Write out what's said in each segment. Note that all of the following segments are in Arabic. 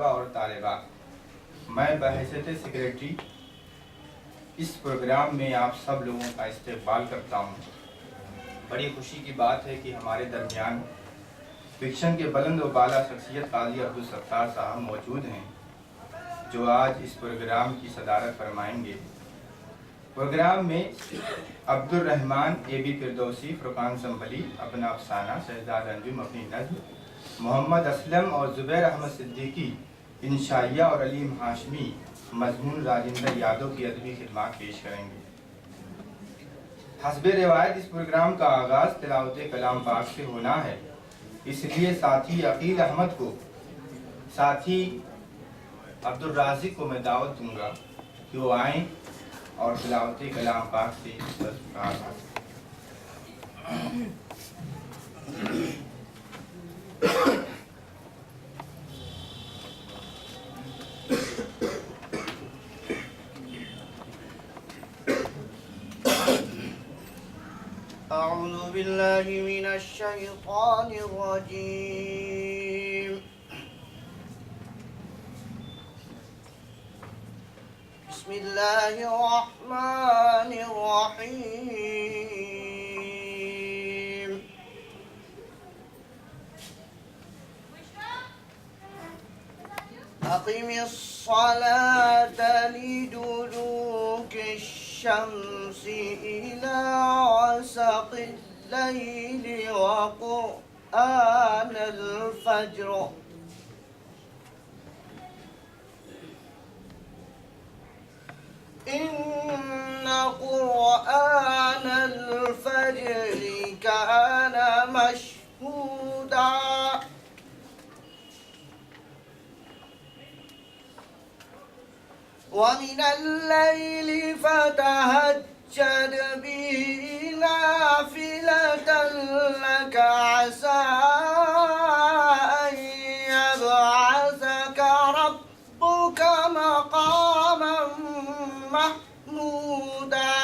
طلبہ اور طالبات، میں بحیثیت سیکریٹری اس پروگرام میں آپ سب لوگوں کا استقبال کرتا ہوں۔ بڑی خوشی کی بات ہے کہ ہمارے درمیان فکشن کے بلند و بالا شخصیت قاضی عبدالستار صاحب موجود ہیں، جو آج اس پروگرام کی صدارت فرمائیں گے۔ پروگرام میں عبد الرحمن اے بی فردوسی فرقان سنبھلی اپنا افسانہ، شہزاد انجم اپنی نظم، محمد اسلم اور زبیر احمد صدیقی انشائیہ اور علیم ہاشمی مضمون راجندر یادو کی ادبی خدمات پیش کریں گے۔ حسب روایت اس پروگرام کا آغاز تلاوت کلام پاک سے ہونا ہے، اس لیے ساتھی عقیل احمد کو، ساتھی عبد الرازق کو میں دعوت دوں گا کہ وہ آئیں اور تلاوت کلام پاک سے آغاز کریں۔ أعوذ بالله من الشيطان الرجيم. بسم الله الرحمن الرحيم. أقم الصلاة لدلوك الشمس إلى غسق الليل وقرآن الفجر إن قرآن الفجر كان مشهودا ومن الليل فتهجد به نافلة لك عسى أن يبعثك ربك مقاما محمودا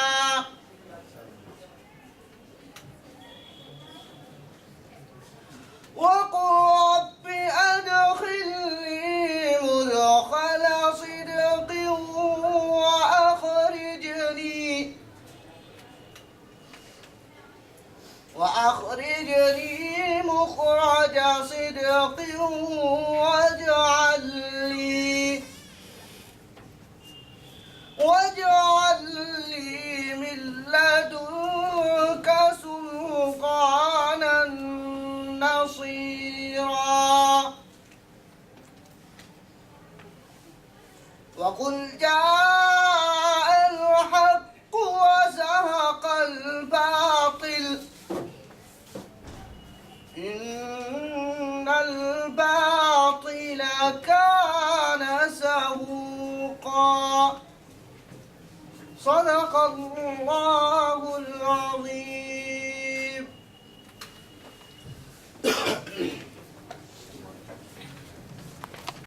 وقل رب أدخلني مدخل صدق وأخرجني مخرج صدق واجعل لي من لدنك سلطانا نصيرا وقل جاء الحق وزهق الباطل إن الباطل كان زهوقا صدق الله